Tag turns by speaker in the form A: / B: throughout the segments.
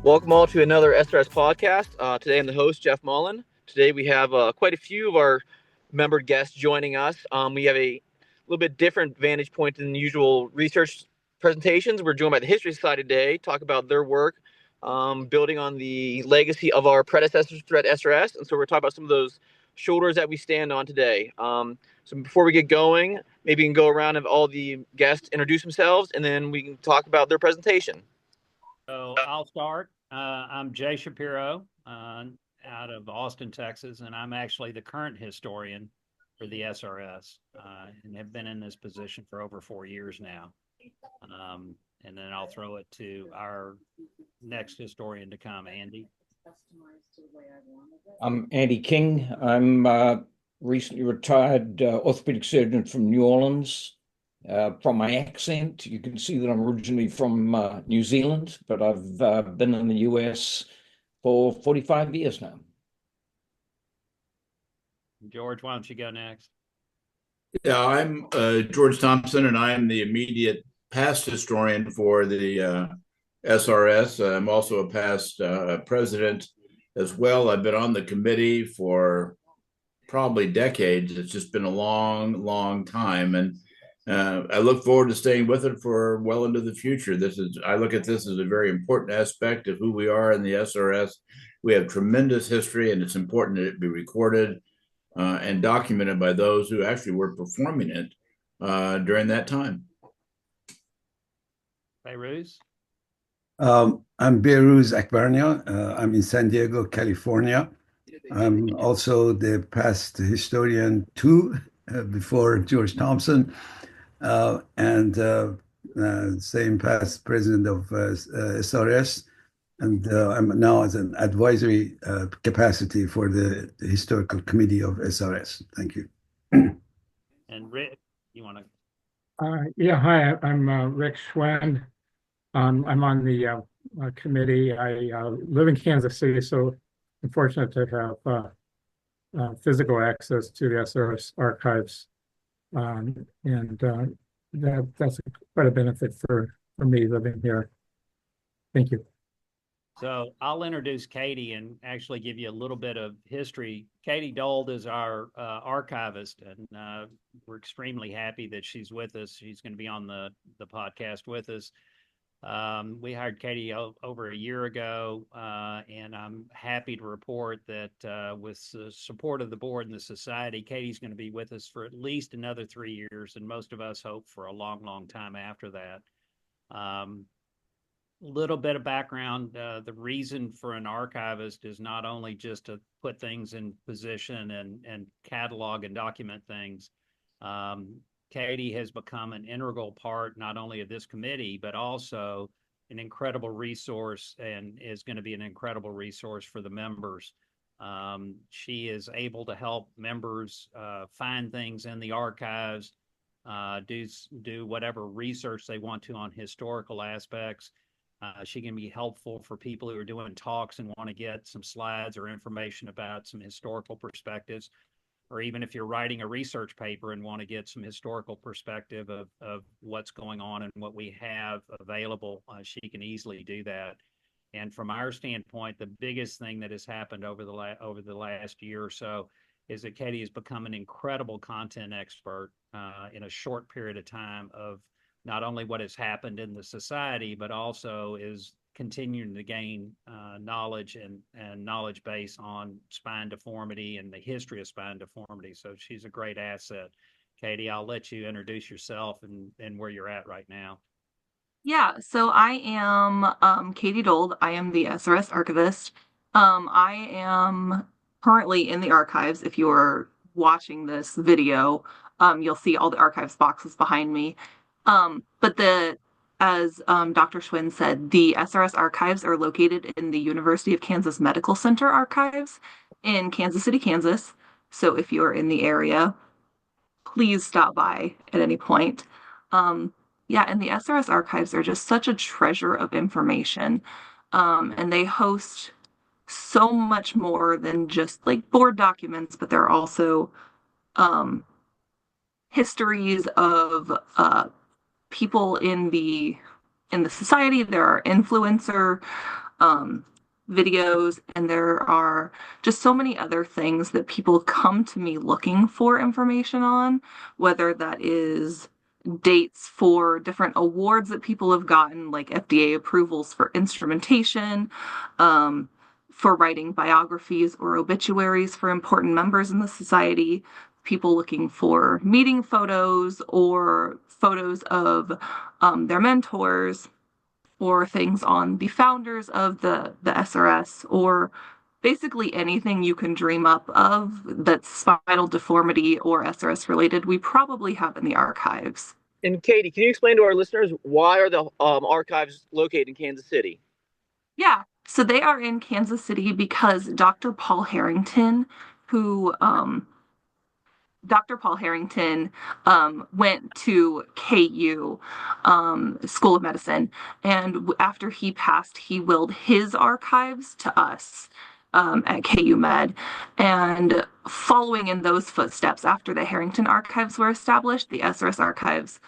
A: Welcome all to another SRS podcast. Today I'm the host, Jeff Mullen. Today we have quite a few of our member guests joining us. We have a little bit different vantage point than the usual research presentations. We're joined by the History Society today, talk about their work, building on the legacy of our predecessors at SRS. And so we're talking about some of those shoulders that we stand on today. So before we get going, maybe we can go around and have all the guests introduce themselves, and then we can talk about their presentation.
B: So I'll start. I'm Jay Shapiro out of Austin, Texas, and I'm actually the current historian for the SRS and have been in this position for over 4 years now. And then I'll throw it to our next historian to come, Andy.
C: I'm Andy King. I'm recently retired orthopedic surgeon from New Orleans. From my accent, you can see that I'm originally from New Zealand, but I've been in the US for 45 years now.
B: George, why don't you go next?
D: Yeah, I'm George Thompson, and I am the immediate past historian for the SRS. I'm also a past president as well. I've been on the committee for probably decades. It's just been a long, long time, and I look forward to staying with it for well into the future. I look at this as a very important aspect of who we are in the SRS. We have tremendous history, and it's important that it be recorded and documented by those who actually were performing it during that time.
B: Beiruz?
E: I'm Beiruz Akbarnia. I'm in San Diego, California. I'm also the past historian too, before George Thompson. And same past president of SRS, and I'm now as an advisory capacity for the historical committee of SRS. Thank you.
B: And Rick, you want to?
F: Yeah, hi, I'm Rick Schwend. I'm on the committee. I live in Kansas City, so I'm fortunate to have physical access to the SRS archives. That's quite a benefit for me living here. Thank you.
B: So I'll introduce Katie and actually give you a little bit of history. Katie Dold is our archivist, and we're extremely happy that she's with us. She's going to be on the podcast with us. We hired Katie over a year ago, and I'm happy to report that with the support of the board and the society, Katie's going to be with us for at least another 3 years, and most of us hope for a long, long time after that. Little bit of background, the reason for an archivist is not only just to put things in position and catalog and document things. Katie has become an integral part not only of this committee, but also an incredible resource, and is going to be an incredible resource for the members. She is able to help members find things in the archives, do whatever research they want to on historical aspects. She can be helpful for people who are doing talks and want to get some slides or information about some historical perspectives, or even if you're writing a research paper and want to get some historical perspective of what's going on and what we have available, she can easily do that. And from our standpoint, the biggest thing that has happened over the last year or so is that Katie has become an incredible content expert in a short period of time of not only what has happened in the society, but also is continuing to gain knowledge and knowledge base on spine deformity and the history of spine deformity. So she's a great asset. Katie, I'll let you introduce yourself and where you're at right now.
G: Yeah, so I am Katie Dold. I am the SRS archivist. I am currently in the archives. If you're watching this video, you'll see all the archives boxes behind me. As Dr. Schwinn said, the SRS archives are located in the University of Kansas Medical Center archives in Kansas City, Kansas. So if you are in the area, please stop by at any point. Yeah, and the SRS archives are just such a treasure of information. And they host so much more than just like board documents, but they're also histories of people in the society. There are influencer videos, and there are just so many other things that people come to me looking for information on, whether that is dates for different awards that people have gotten, like FDA approvals for instrumentation, for writing biographies or obituaries for important members in the society, people looking for meeting photos or photos of their mentors, or things on the founders of the SRS, or basically anything you can dream up of that's spinal deformity or SRS related, we probably have in the archives.
A: And Katie, can you explain to our listeners why are the archives located in Kansas City?
G: Yeah, so they are in Kansas City because who Dr. Paul Harrington went to KU School of Medicine, and after he passed, he willed his archives to us at KU Med. And following in those footsteps, after the Harrington archives were established, the SRS archives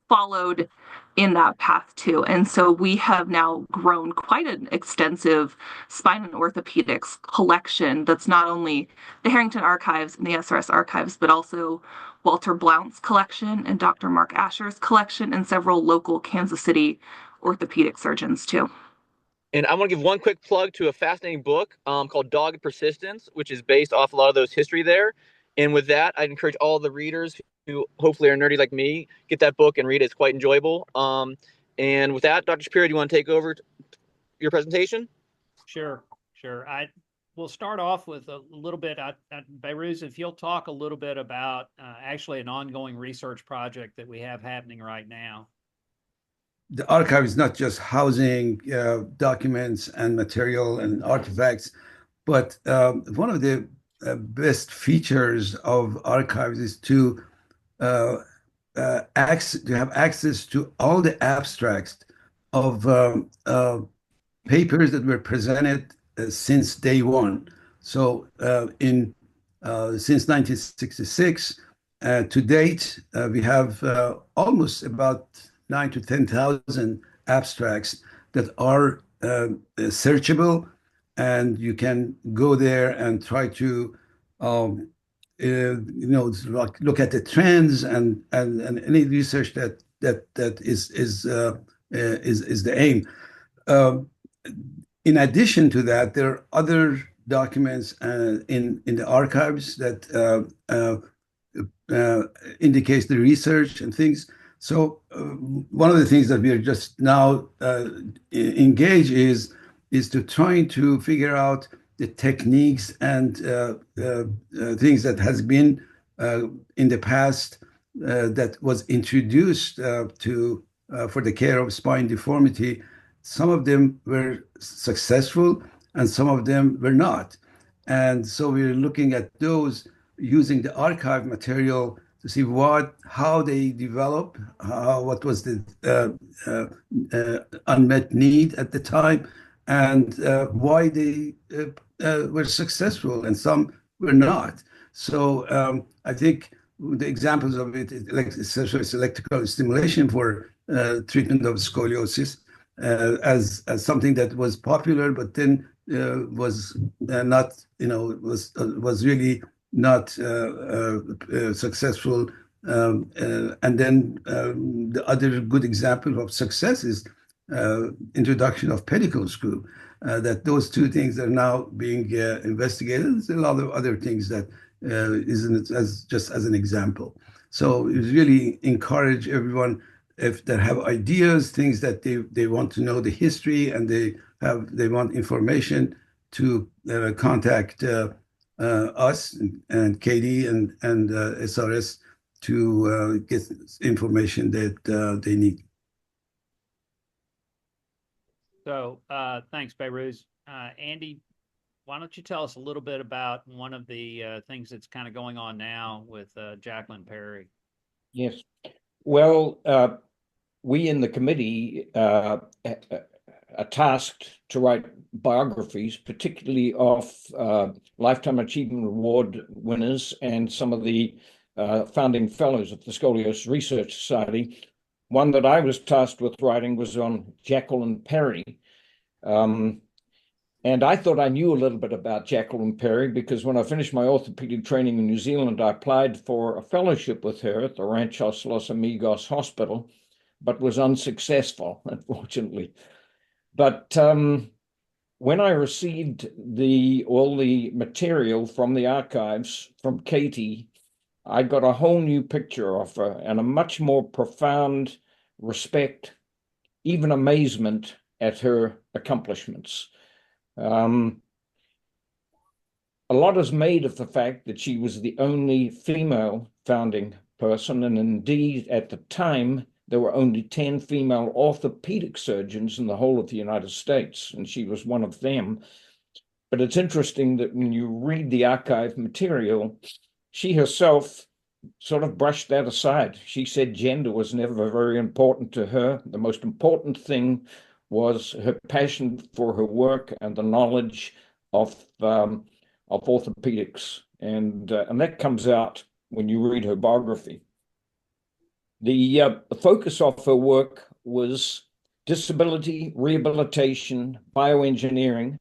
G: followed in that path too. And so we have now grown quite an extensive spine and orthopedics collection that's not only the Harrington archives and the SRS archives, but also Walter Blount's collection and Dr. Mark Asher's collection and several local Kansas City orthopedic surgeons too.
A: And I want to give one quick plug to a fascinating book called Dogged Persistence, which is based off a lot of those history there. And with that, I'd encourage all the readers who hopefully are nerdy like me, get that book and read it. It's quite enjoyable. And with that, Dr. Shapiro, do you want to take over your presentation?
B: Sure. We'll start off with a little bit. Beiruz, if you'll talk a little bit about actually an ongoing research project that we have happening right now.
E: The archive is not just housing documents and material and artifacts, but one of the best features of archives is to have access to all the abstracts of papers that were presented since day one. So since 1966 to date, we have almost about 9,000 to 10,000 abstracts that are searchable, and you can go there and try to look at the trends and any research that is the aim. In addition to that, there are other documents in the archives that indicates the research and things. So one of the things that we are just now engaged is to trying to figure out the techniques and things that has been in the past that was introduced for the care of spine deformity. Some of them were successful and some of them were not. And so we're looking at those using the archive material to see how they develop, what was the unmet need at the time, and why they were successful and some were not. So I think the examples of it, like electrical stimulation for treatment of scoliosis, as something that was popular, but then was not, was really not successful. And then the other good example of success is introduction of pedicle screw. That those two things are now being investigated. There's a lot of other things that isn't just as an example. So it really encourage everyone if they have ideas, things that they want to know the history and they want information to contact us and Katie and SRS to get information that they need.
B: So thanks, Beiruz. Andy, why don't you tell us a little bit about one of the things that's kind of going on now with Jacqueline Perry?
C: Yes. Well, we in the committee are tasked to write biographies, particularly of Lifetime Achievement Award winners and some of the founding fellows of the Scoliosis Research Society. One that I was tasked with writing was on Jacqueline Perry. And I thought I knew a little bit about Jacqueline Perry because when I finished my orthopedic training in New Zealand, I applied for a fellowship with her at the Ranchos Los Amigos Hospital, but was unsuccessful, unfortunately. But when I received all the material from the archives from Katie, I got a whole new picture of her and a much more profound respect, even amazement at her accomplishments. A lot is made of the fact that she was the only female founding person, and indeed, at the time, there were only 10 female orthopedic surgeons in the whole of the United States, and she was one of them. But it's interesting that when you read the archive material, she herself sort of brushed that aside. She said gender was never very important to her. The most important thing was her passion for her work and the knowledge of orthopedics, and that comes out when you read her biography. The focus of her work was disability, rehabilitation, bioengineering.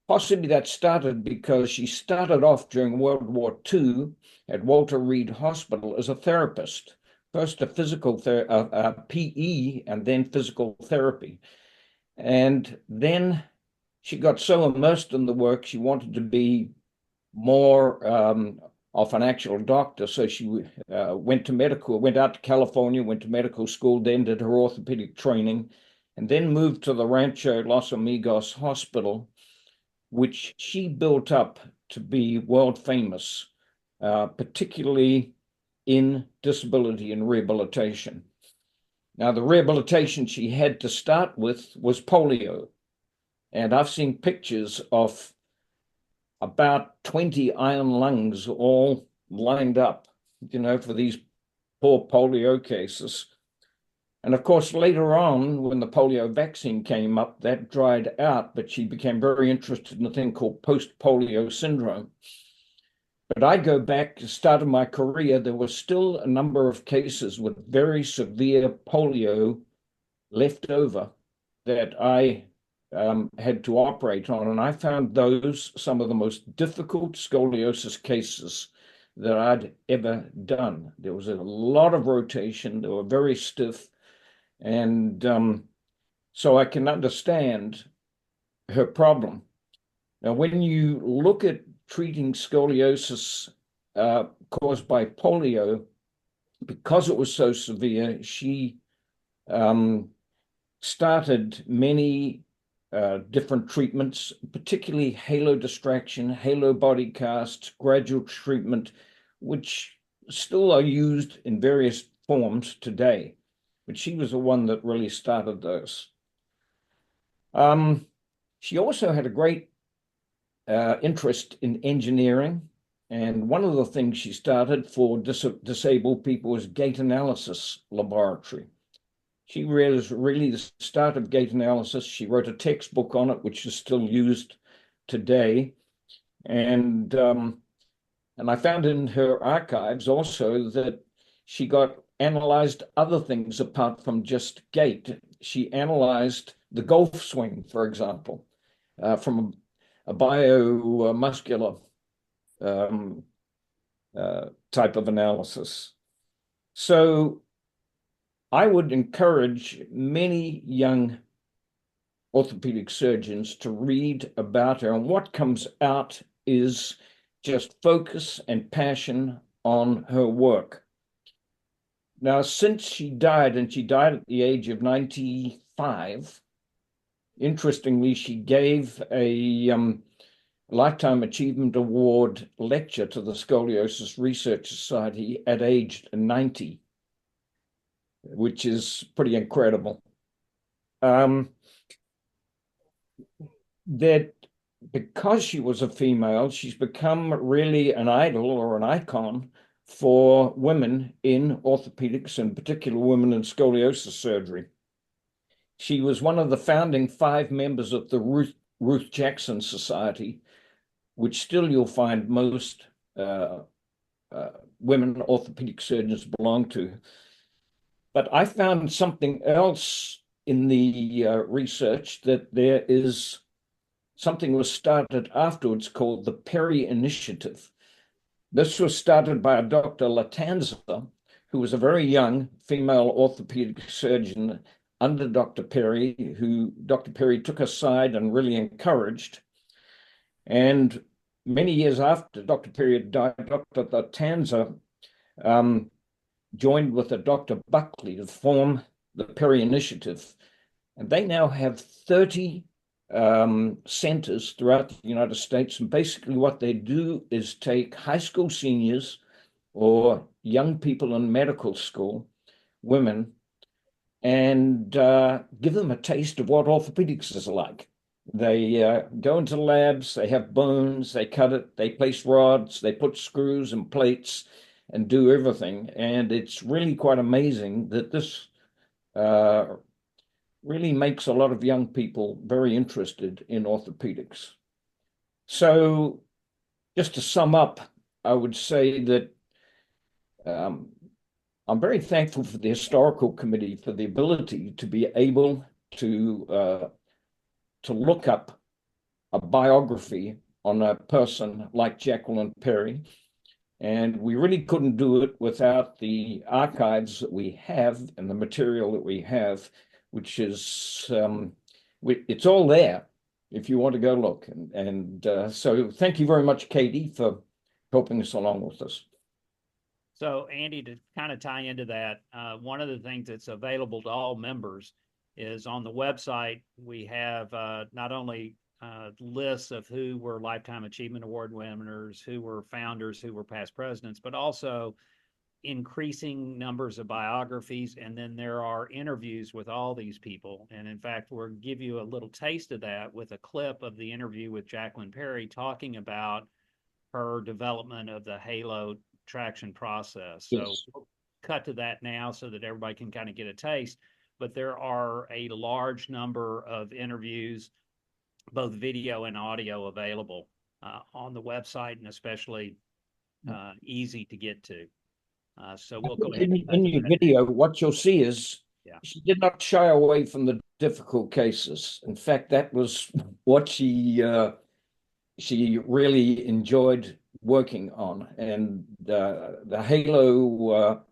C: Possibly that started because she started off during World War II at Walter Reed Hospital as a therapist, first a physical PE and then physical therapy. And then she got so immersed in the work, she wanted to be more of an actual doctor. So she went out to California, went to medical school, then did her orthopedic training, and then moved to the Rancho Los Amigos Hospital, which she built up to be world famous, particularly in disability and rehabilitation. Now, the rehabilitation she had to start with was polio. And I've seen pictures of about 20 iron lungs all lined up, for these poor polio cases. And of course, later on, when the polio vaccine came up, that dried out, but she became very interested in a thing called post-polio syndrome. But I go back to the start of my career, there were still a number of cases with very severe polio left over that I had to operate on. And I found those some of the most difficult scoliosis cases that I'd ever done. There was a lot of rotation. They were very stiff. And so I can understand her problem. Now, when you look at treating scoliosis caused by polio, because it was so severe, she started many different treatments, particularly halo distraction, halo body casts, gradual treatment, which still are used in various forms today. But she was the one that really started those. She also had a great interest in engineering. And one of the things she started for disabled people was gait analysis laboratory. She was really the start of gait analysis. She wrote a textbook on it, which is still used today. And I found in her archives also that she got analyzed other things apart from just gait. She analyzed the golf swing, for example, from a biomuscular type of analysis. So I would encourage many young orthopedic surgeons to read about her, and what comes out is just focus and passion on her work. Now, since she died, and she died at the age of 95, interestingly, she gave a Lifetime Achievement Award lecture to the Scoliosis Research Society at age 90, which is pretty incredible. That because she was a female, she's become really an idol or an icon for women in orthopedics, and particularly women in scoliosis surgery. She was one of the founding 5 members of the Ruth Jackson Society, which still you'll find most women orthopedic surgeons belong to. But I found something else in the research, that there is something was started afterwards called the Perry Initiative. This was started by a Dr. Latanza, who was a very young female orthopedic surgeon under Dr. Perry, who Dr. Perry took aside and really encouraged. And many years after Dr. Perry had died, Dr. Latanza joined with a Dr. Buckley to form the Perry Initiative. And they now have 30 centers throughout the United States. And basically what they do is take high school seniors or young people in medical school, women, and give them a taste of what orthopedics is like. They go into labs, they have bones, they cut it, they place rods, they put screws and plates and do everything. And it's really quite amazing that this really makes a lot of young people very interested in orthopedics. So just to sum up, I would say that I'm very thankful for the Historical Committee for the ability to be able to look up a biography on a person like Jacqueline Perry. And we really couldn't do it without the archives that we have and the material that we have, which is, it's all there if you want to go look. So thank you very much, Katie, for helping us along with this.
B: So Andy, to kind of tie into that, one of the things that's available to all members is on the website, we have not only lists of who were Lifetime Achievement Award winners, who were founders, who were past presidents, but also increasing numbers of biographies. And then there are interviews with all these people. And in fact, we'll give you a little taste of that with a clip of the interview with Jacqueline Perry talking about her development of the halo traction process. So
C: Yes.
B: we'll cut to that now so that everybody can kind of get a taste. But there are a large number of interviews, both video and audio, available on the website, and especially easy to get to. So we'll go ahead.
C: In your video, what you'll see is she did not shy away from the difficult cases. In fact, that was what she really enjoyed working on. And the halo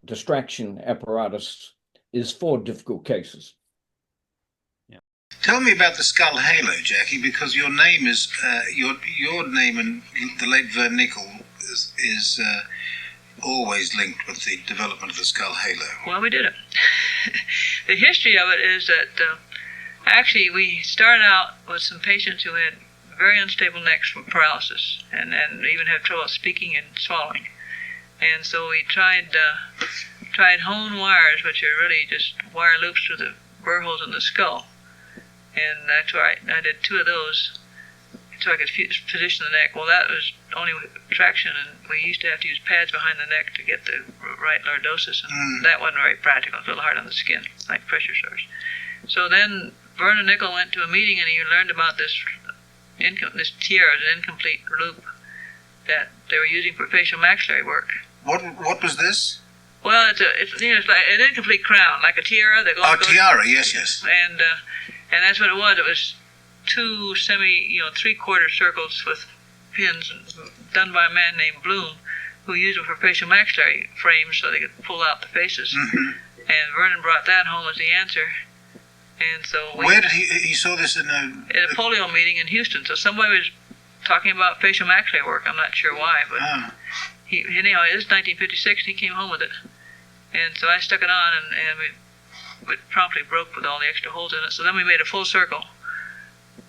C: distraction apparatus is for difficult cases.
H: Tell me about the skull halo, Jackie, because your name is your name and the late Vern Nickel is always linked with the development of the skull halo.
I: Well, we did it. The history of it is that actually we started out with some patients who had very unstable necks from paralysis and even have trouble speaking and swallowing. And so we tried hone wires, which are really just wire loops through the burr holes in the skull. And that's why I did 2 of those so I could position the neck. Well, that was only with traction, and we used to have to use pads behind the neck to get the right lordosis, and that wasn't very practical. It was a little hard on the skin, like pressure sores. So then Vernon Nickel went to a meeting, and he learned about this tiara, an incomplete loop that they were using for facial maxillary work.
H: What was this?
I: Well, it's like an incomplete crown, like a tiara that goes.
H: Oh, tiara, yes.
I: And that's what it was. It was 2 3/4 circles with pins done by a man named Bloom, who used them for facial maxillary frames so they could pull out the faces.
H: Mm-hmm.
I: And Vernon brought that home as the answer. And so
H: where did he saw this in
I: a polio meeting in Houston. So somebody was talking about facial maxillary work. I'm not sure why, but anyhow, it was 1956. And he came home with it, and so I stuck it on, and we promptly broke with all the extra holes in it. So then we made a full circle,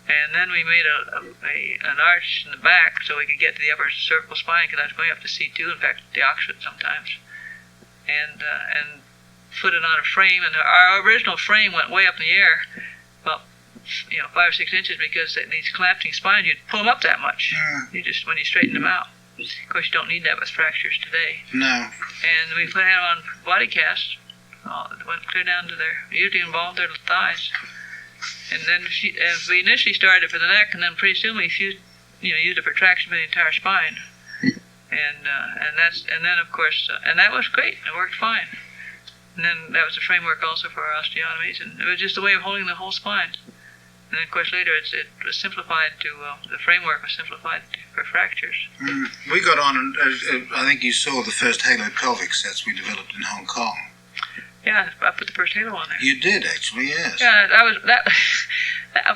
I: and then we made an arch in the back so we could get to the upper cervical spine, because I was going up to C2, in fact, the oxford sometimes, and put it on a frame. And our original frame went way up in the air, about 5 or 6 inches, because these collapsing spines, you'd pull them up that much. You just when you straighten them out. Of course, you don't need that with fractures today.
H: No.
I: And we put them on body casts. It went clear down to usually involved their thighs. And then we initially started for the neck, and then pretty soon we used it for traction for the entire spine. And then of course, and that was great. It worked fine. And then that was the framework also for our osteotomies, and it was just a way of holding the whole spine. And of course, later it was simplified to, the framework was simplified for fractures.
H: We got on, and I think you saw the first halo pelvic sets we developed in Hong Kong.
I: Yeah, I put the first halo on there.
H: You did, actually, yes.
I: Yeah,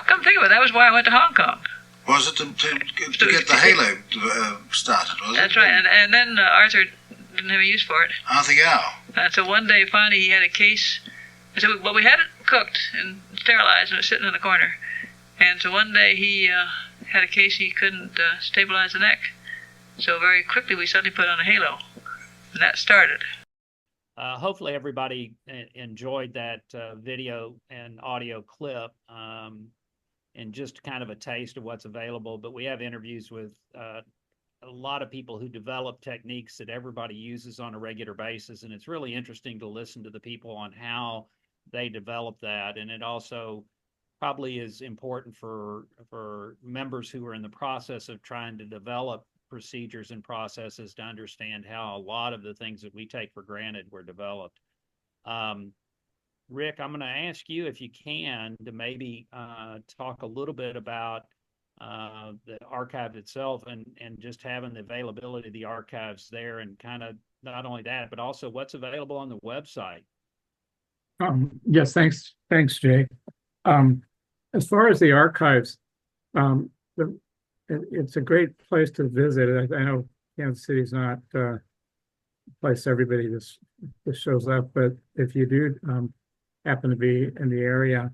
I: come think of it, that was why I went to Hong Kong.
H: Was it to get the halo started, was it?
I: That's right, and then Arthur didn't have a use for it.
H: Arthur Gow.
I: And so one day, finally, he had a case. And so, well, we had it cooked and sterilized, and it was sitting in the corner. And so one day he had a case he couldn't stabilize the neck. So very quickly we suddenly put on a halo, and that started.
B: Hopefully everybody enjoyed that video and audio clip, and just kind of a taste of what's available. But we have interviews with a lot of people who develop techniques that everybody uses on a regular basis, and it's really interesting to listen to the people on how they develop that. And it also probably is important for members who are in the process of trying to develop procedures and processes to understand how a lot of the things that we take for granted were developed. Rick, I'm going to ask you, if you can, to maybe talk a little bit about the archive itself and just having the availability of the archives there, and kind of not only that, but also what's available on the website.
F: Yes, thanks, Jay. As far as the archives, it's a great place to visit. I know Kansas City is not a place everybody just shows up, but if you do happen to be in the area,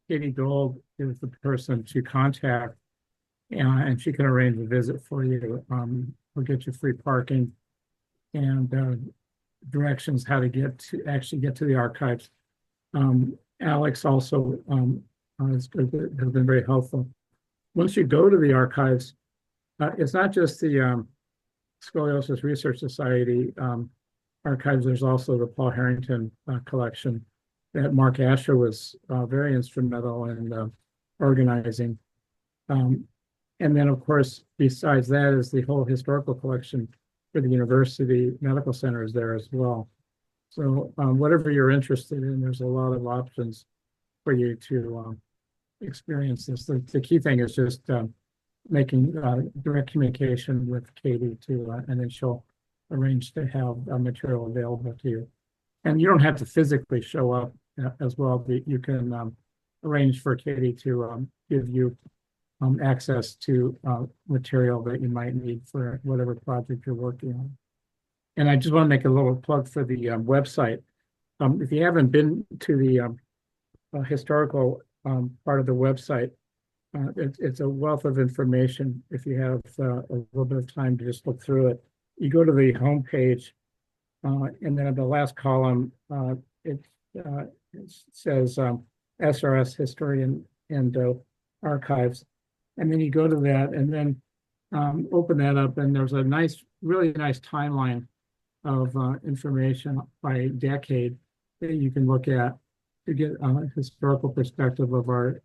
F: Katie Gold is the person to contact, and she can arrange a visit for you. We'll get you free parking and directions how to actually get to the archives. Alex also has been very helpful. Once you go to the archives, it's not just the Scoliosis Research Society archives. There's also the Paul Harrington collection that Mark Asher was very instrumental in organizing. And then, of course, besides that is the whole historical collection for the University Medical Center is there as well. So whatever you're interested in, there's a lot of options for you to experience this. The key thing is just making direct communication with Katie and then she'll arrange to have material available to you. And you don't have to physically show up as well, but you can arrange for Katie to give you access to material that you might need for whatever project you're working on. And I just want to make a little plug for the website. If you haven't been to the historical part of the website, it's a wealth of information. If you have a little bit of time to just look through it, you go to the home page, and then at the last column, it says SRS History and Archives. And then you go to that and then open that up, and there's a really nice timeline of information by decade that you can look at to get a historical perspective of our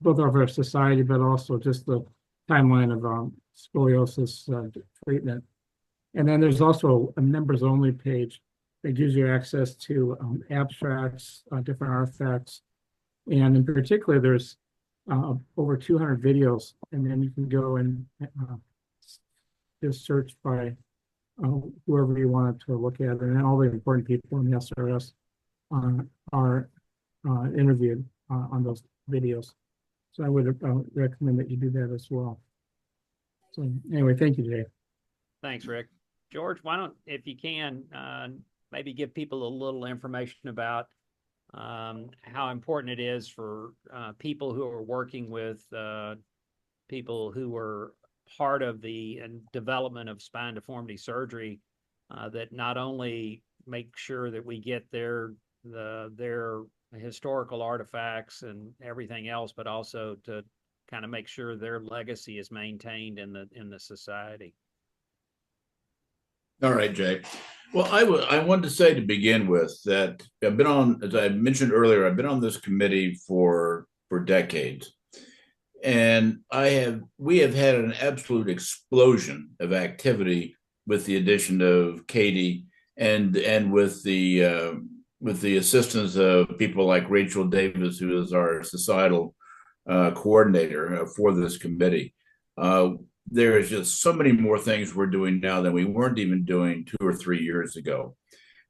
F: both of our society, but also just the timeline of scoliosis treatment. And then there's also a members only page that gives you access to abstracts, different artifacts, and in particular, there's over 200 videos, and then you can go and just search by whoever you wanted to look at, and then all the important people in the SRS are interviewed on those videos. So I would recommend that you do that as well. So anyway, thank you, Jay.
B: Thanks, Rick. George, why don't, if you can, maybe give people a little information about how important it is for people who are working with people who were part of the development of spine deformity surgery, that not only make sure that we get their historical artifacts and everything else, but also to kind of make sure their legacy is maintained in the society.
D: All right, Jay. Well, I wanted to say to begin with that I've been on, as I mentioned earlier, I've been on this committee for decades. And we have had an absolute explosion of activity with the addition of Katie and with the with the assistance of people like Rachel Davis, who is our societal coordinator for this committee. There is just so many more things we're doing now than we weren't even doing 2 or 3 years ago.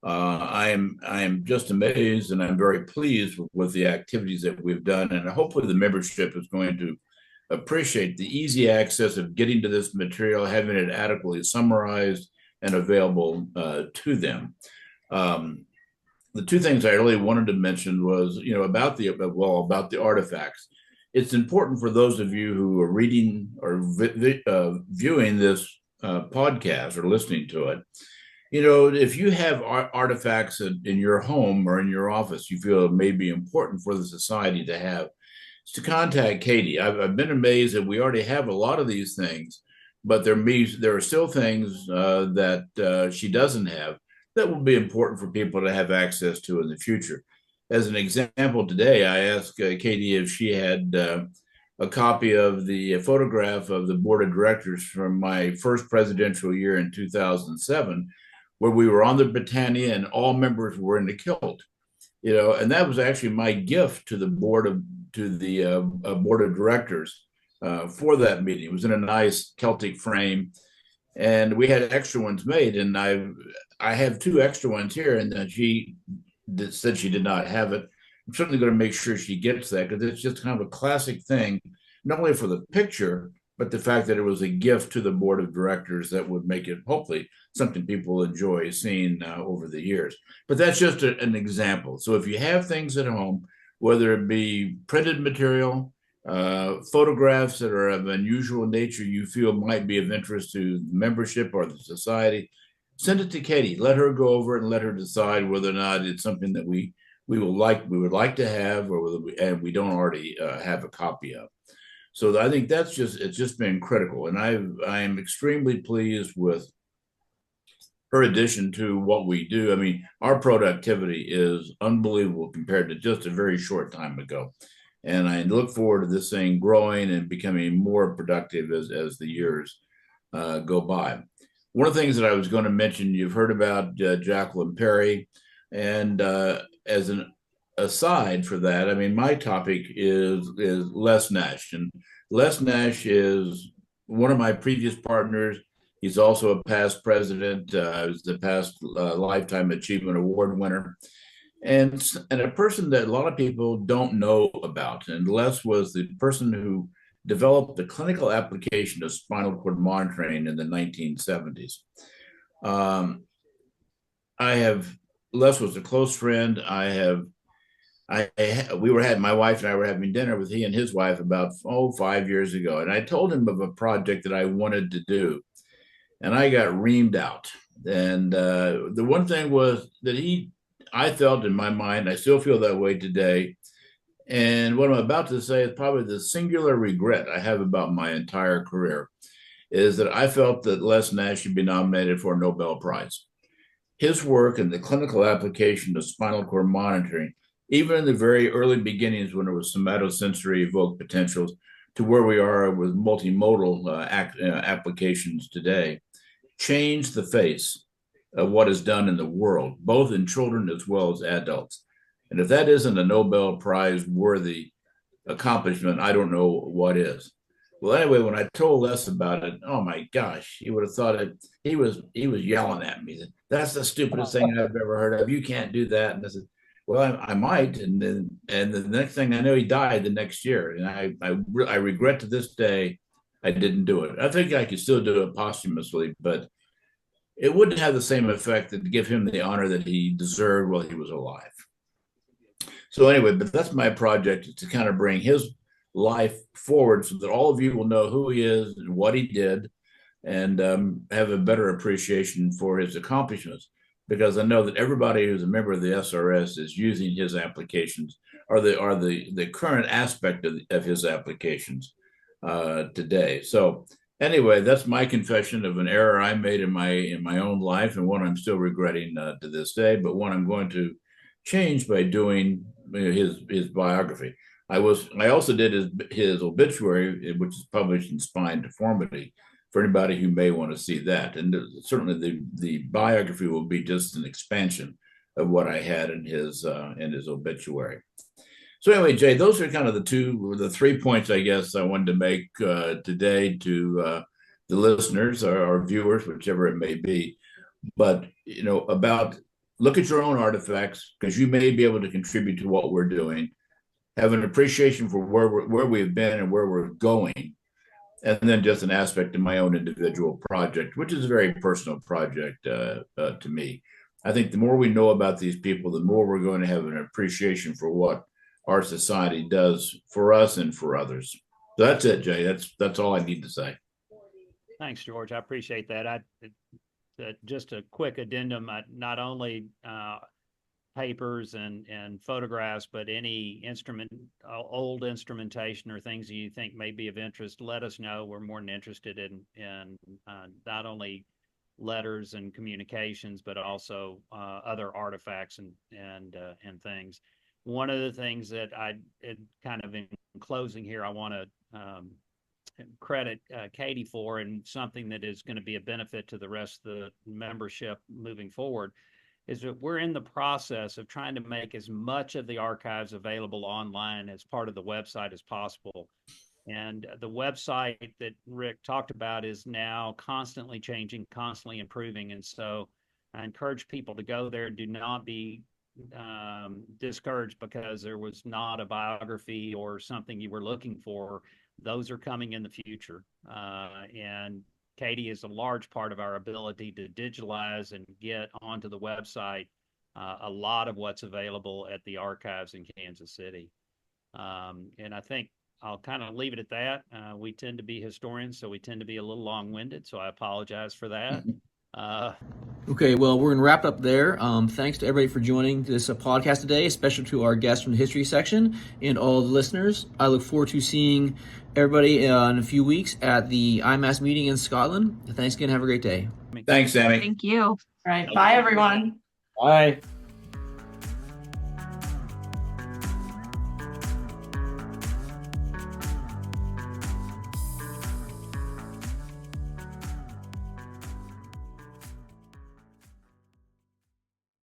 D: I am just amazed, and I'm very pleased with the activities that we've done, and hopefully the membership is going to appreciate the easy access of getting to this material, having it adequately summarized and available to them. The two things I really wanted to mention was, about the artifacts. It's important for those of you who are reading or viewing this podcast or listening to it. If you have artifacts in your home or in your office, you feel it may be important for the society to have, is to contact Katie. I've been amazed that we already have a lot of these things, but there are still things that she doesn't have that will be important for people to have access to in the future. As an example, today I asked Katie if she had a copy of the photograph of the board of directors from my first presidential year in 2007, where we were on the Britannia and all members were in the kilt. And that was actually my gift to the board of directors for that meeting. It was in a nice Celtic frame, and we had extra ones made, and I have 2 extra ones here, and then she said she did not have it. I'm certainly going to make sure she gets that, because it's just kind of a classic thing, not only for the picture, but the fact that it was a gift to the board of directors that would make it hopefully something people enjoy seeing over the years. But that's just an example. So if you have things at home, whether it be printed material, photographs that are of unusual nature you feel might be of interest to the membership or the society, send it to Katie. Let her go over it and let her decide whether or not it's something that we would like to have, or whether we don't already have a copy of. So I think it's just been critical, and I am extremely pleased with her addition to what we do. I mean, our productivity is unbelievable compared to just a very short time ago. And I look forward to this thing growing and becoming more productive as the years go by. One of the things that I was going to mention, you've heard about Jacqueline Perry. And as an aside for that, I mean, my topic is Les Nash. And Les Nash is one of my previous partners. He's also a past president. He was the past Lifetime Achievement Award winner. And a person that a lot of people don't know about. And Les was the person who developed the clinical application of spinal cord monitoring in the 1970s. Les was a close friend. My wife and I were having dinner with he and his wife about 5 years ago. And I told him of a project that I wanted to do. And I got reamed out. And the one thing was that I felt in my mind, I still feel that way today. And what I'm about to say is probably the singular regret I have about my entire career, is that I felt that Les Nash should be nominated for a Nobel Prize. His work in the clinical application of spinal cord monitoring, even in the very early beginnings when it was somatosensory evoked potentials, to where we are with multimodal applications today, changed the face of what is done in the world, both in children as well as adults. And if that isn't a Nobel Prize worthy accomplishment, I don't know what is. Well, anyway, when I told Les about it, oh my gosh, he would have thought he was yelling at me. That's the stupidest thing I've ever heard of. You can't do that. And I said, well, I might. And the next thing I know, he died the next year. And I regret to this day I didn't do it. I think I could still do it posthumously, but it wouldn't have the same effect to give him the honor that he deserved while he was alive. So anyway, but that's my project, to kind of bring his life forward so that all of you will know who he is and what he did, and have a better appreciation for his accomplishments. Because I know that everybody who's a member of the SRS is using his applications, or the current aspect of his applications today. So anyway, that's my confession of an error I made in my own life, and one I'm still regretting to this day, but one I'm going to change by doing his biography. I also did his obituary, which is published in Spine Deformity, for anybody who may want to see that. And certainly the biography will be just an expansion of what I had in his obituary. So anyway, Jay, those are kind of the 3 points, I guess, I wanted to make today to the listeners or viewers, whichever it may be. But, about look at your own artifacts, because you may be able to contribute to what we're doing, have an appreciation for where we've been and where we're going, and then just an aspect of my own individual project, which is a very personal project to me. I think the more we know about these people, the more we're going to have an appreciation for what our society does for us and for others. So that's it, Jay. That's all I need to say.
B: Thanks, George. I appreciate that. Just a quick addendum, not only papers and photographs, but any old instrumentation or things that you think may be of interest, let us know. We're more than interested in not only letters and communications, but also other artifacts and things. One of the things that kind of in closing here, I want to credit Katie for, and something that is going to be a benefit to the rest of the membership moving forward, is that we're in the process of trying to make as much of the archives available online as part of the website as possible. And the website that Rick talked about is now constantly changing, constantly improving. And so I encourage people to go there. Do not be discouraged because there was not a biography or something you were looking for. Those are coming in the future. And Katie is a large part of our ability to digitalize and get onto the website a lot of what's available at the archives in Kansas City. And I think I'll kind of leave it at that. We tend to be historians, so we tend to be a little long-winded, so I apologize for that.
A: Okay, well, we're going to wrap up there. Thanks to everybody for joining this podcast today, especially to our guests from the history section and all the listeners. I look forward to seeing everybody in a few weeks at the IMAS meeting in Scotland. Thanks again. Have a great day.
D: Thanks, Sammy.
G: Thank you.
J: All right. Bye, everyone.
A: Bye.